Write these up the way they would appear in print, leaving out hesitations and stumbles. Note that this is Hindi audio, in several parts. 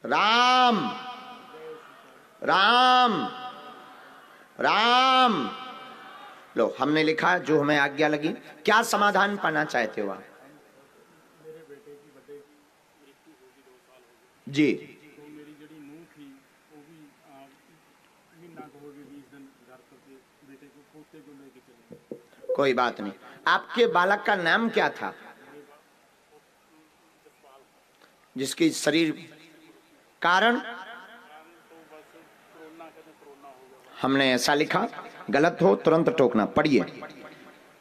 राम राम राम। लो, हमने लिखा जो हमें आज्ञा लगी। क्या समाधान पाना चाहते हो आप? मेरे बेटे की बर्थडे मृत्यु होगी 2 साल हो गए जी। तो मेरी जड़ी नूह थी वो भी महीना को होगी 20 दिन घर करके बेटे को पोते को लेके चले। कोई बात नहीं। आपके बालक का नाम क्या था? जिसकी शरीर कारण हमने ऐसा लिखा, गलत हो तुरंत टोकना। पढ़िए।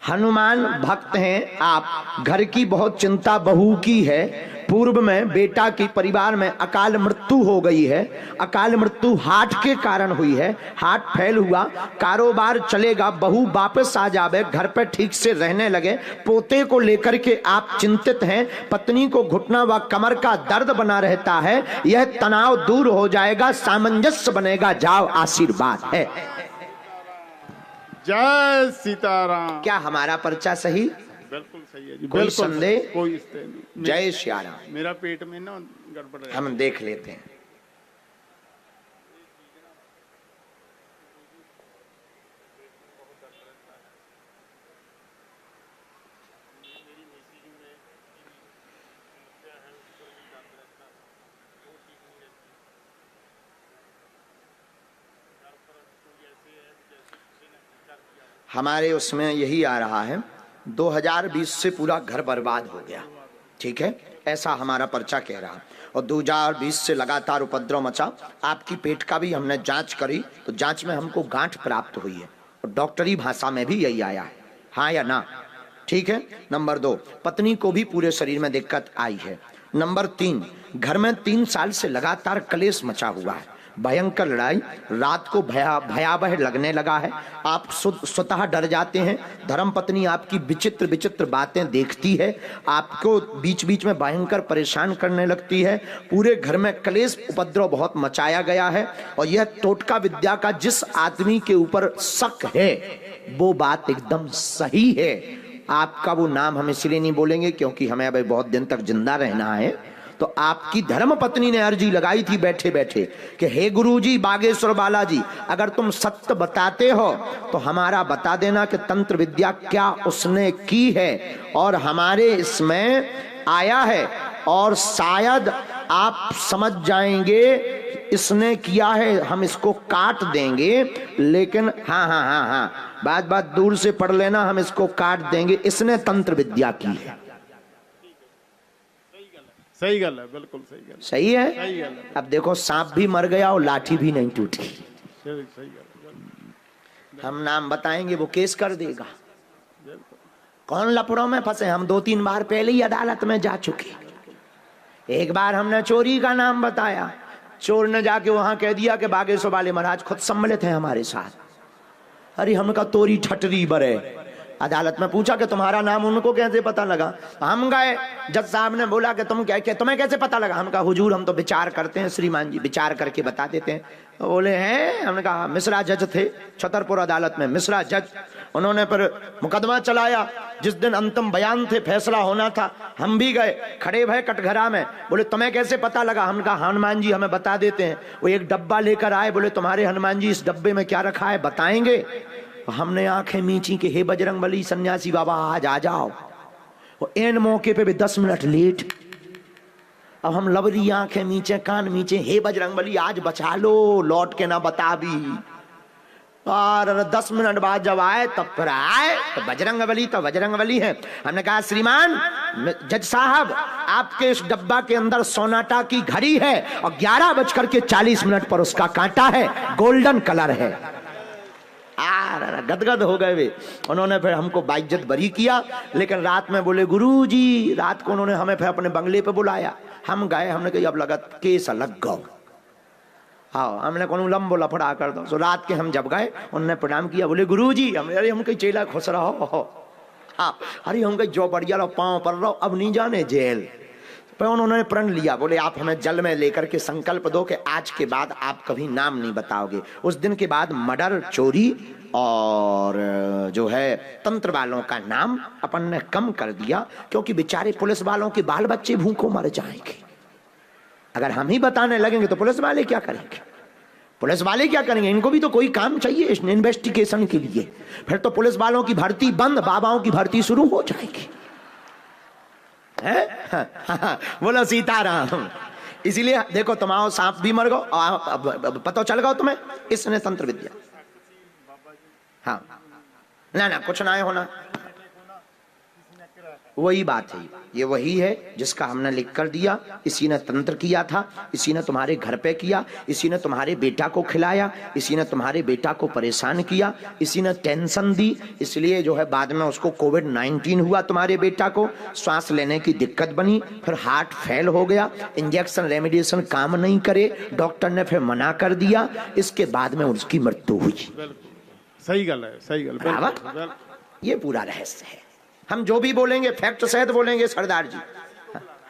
हनुमान भक्त हैं आप, घर की बहुत चिंता बहू की है। पूर्व में बेटा की परिवार में अकाल मृत्यु हो गई है। अकाल मृत्यु हार्ट के कारण हुई है, हार्ट फेल हुआ, कारोबार चलेगा, बहू वापस आ जावे, घर पे ठीक से रहने लगे। पोते को लेकर के आप चिंतित हैं, पत्नी को घुटना व कमर का दर्द बना रहता है। यह तनाव दूर हो जाएगा, सामंजस्य बनेगा, जाओ आशीर्वाद है। जय सीताराम। क्या हमारा पर्चा सही? बिल्कुल सही है जी, कोई संदेह? कोई इससे नहीं। जय श्री राम। मेरा पेट में ना गड़बड़ है, हम देख लेते हैं। हमारे उसमें यही आ रहा है, 2020 से पूरा घर बर्बाद हो गया। ठीक है, ऐसा हमारा पर्चा कह रहा है। और 2020 से लगातार उपद्रव मचा। आपकी पेट का भी हमने जांच करी तो जांच में हमको गांठ प्राप्त हुई है और डॉक्टरी भाषा में भी यही आया है, हाँ या ना? ठीक है। नंबर 2, पत्नी को भी पूरे शरीर में दिक्कत आई है। नंबर 3, घर में 3 साल से लगातार कलेश मचा हुआ है, भयंकर लड़ाई, रात को भयावह लगने लगा है। आप स्वतः डर जाते हैं। धर्मपत्नी आपकी विचित्र विचित्र बातें देखती है, आपको बीच बीच में भयंकर परेशान करने लगती है। पूरे घर में कलेश उपद्रव बहुत मचाया गया है। और यह टोटका विद्या का जिस आदमी के ऊपर शक है वो बात एकदम सही है। आपका वो नाम हम इसलिए नहीं बोलेंगे क्योंकि हमें अभी बहुत दिन तक जिंदा रहना है। तो आपकी धर्म पत्नी ने अर्जी लगाई थी बैठे बैठे कि हे गुरुजी बागेश्वर बालाजी, अगर तुम सत्य बताते हो तो हमारा बता देना कि तंत्र विद्या क्या उसने की है और हमारे इसमें आया है, और शायद आप समझ जाएंगे इसने किया है, हम इसको काट देंगे। लेकिन हाँ हाँ हाँ हाँ, बात बात दूर से पढ़ लेना, हम इसको काट देंगे, इसने तंत्र विद्या की है। सही गल है, बिल्कुल सही गल। सही है, सही गल है। अब देखो सांप भी मर गया और लाठी भी नहीं टूटी। सही गल। हम नाम बताएंगे वो केस कर देगा। कौन लफड़ों में फंसे? हम 2-3 बार पहले ही अदालत में जा चुके। एक बार हमने चोरी का नाम बताया, चोर ने जाके वहां कह दिया कि बागेश्वर वाले महाराज खुद सम्मिलित हैं हमारे साथ। अरे हमने कहा तोरी ठटरी बरे। अदालत में पूछा कि तुम्हारा नाम उनको कैसे पता लगा? हम गए, जज साहब ने बोला कि तुम्हें कैसे पता लगा? हम कहा हुजूर हम तो विचार करते हैं, श्रीमान जी विचार करके बता देते हैं। तो बोले हैं? हमने कहा मिश्रा जज थे छतरपुर अदालत में, मिश्रा जज, उन्होंने पर मुकदमा चलाया। जिस दिन अंतिम बयान थे, फैसला होना था, हम भी गए, खड़े भय कटघरा में। बोले तुम्हें कैसे पता लगा? हमने कहा हनुमान जी हमें बता देते हैं। वो एक डब्बा लेकर आए, बोले तुम्हारे हनुमान जी इस डब्बे में क्या रखा है बताएंगे? हमने आंखें मींची कि हे बजरंग बली सन्यासी बाबा आज आ जाओ। और एन मौके पे भी 10 मिनट लेट। अब हम लबरी आंखें मींचे, कान मींचे, हे बजरंग बली आज बचा लो, लौट के ना बता भी। और 10 मिनट बाद जब आए तब फिर आए तो बजरंग बली है। हमने कहा श्रीमान जज साहब आपके इस डब्बा के अंदर सोनाटा की घड़ी है और 11:40 पर उसका कांटा है, गोल्डन कलर है। गदगद हो गए वे। उन्होंने फिर हमको बाइज्जत बरी किया। लेकिन रात में बोले गुरुजी, रात को उन्होंने हमें फिर अपने बंगले पे बुलाया। हम गए, हमने कहा अब लगा केस अलग गौ। हाँ, हमने कौन लंबो लफड़ा कर दो। तो रात के हम जब गए, उन्होंने प्रणाम किया, बोले गुरुजी अरे हम कहीं चेला खुश रहो। हाँ, अरे हम कहीं जो बढ़िया रहो, पाँव पर रहो, अब नहीं जाने जेल। पर उन्होंने प्रण लिया, बोले आप हमें जल में लेकर के संकल्प दो कि आज के बाद आप कभी नाम नहीं बताओगे। उस दिन के बाद मर्डर, चोरी और जो है तंत्र वालों का नाम अपन ने कम कर दिया, क्योंकि बेचारे पुलिस वालों के बाल बच्चे भूखों मर जाएंगे। अगर हम ही बताने लगेंगे तो पुलिस वाले क्या करेंगे? पुलिस वाले क्या करेंगे? इनको भी तो कोई काम चाहिए इस इन्वेस्टिगेशन के लिए। फिर तो पुलिस वालों की भर्ती बंद, बाबाओं की भर्ती शुरू हो जाएगी। बोलो सीताराम। इसीलिए देखो, तुम आओ, सांप भी मर गो, पता चल गया तुम्हें, इसने तंत्र विद्या। हाँ ना ना, कुछ ना होना, वही बात है। ये वही है जिसका हमने लिख कर दिया। इसी ने तंत्र किया था, इसी ने तुम्हारे घर पे किया, इसी ने तुम्हारे बेटा को खिलाया, इसी ने तुम्हारे बेटा को परेशान किया, इसी ने टेंशन दी। इसलिए जो है बाद में उसको कोविड-19 हुआ, तुम्हारे बेटा को सांस लेने की दिक्कत बनी, फिर हार्ट फेल हो गया, इंजेक्शन रेमेडिएशन काम नहीं करे, डॉक्टर ने फिर मना कर दिया, इसके बाद में उसकी मृत्यु हुई। सही गल है, सही गल। बराबर, ये पूरा रहस्य है। हम जो भी बोलेंगे फैक्ट सहित बोलेंगे सरदार जी।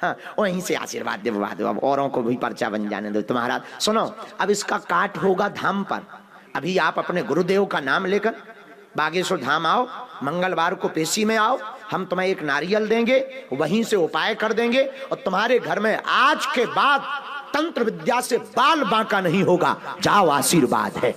हाँ, वहीं से आशीर्वाद दो, अब औरों को भी पर्चा बन जाने दो तुम्हारा। सुनो, अब इसका काट होगा धाम पर। अभी आप अपने गुरुदेव का नाम लेकर बागेश्वर धाम आओ, मंगलवार को पेशी में आओ, हम तुम्हें एक नारियल देंगे, वहीं से उपाय कर देंगे और तुम्हारे घर में आज के बाद तंत्र विद्या से बाल बांका नहीं होगा। जाओ, आशीर्वाद है।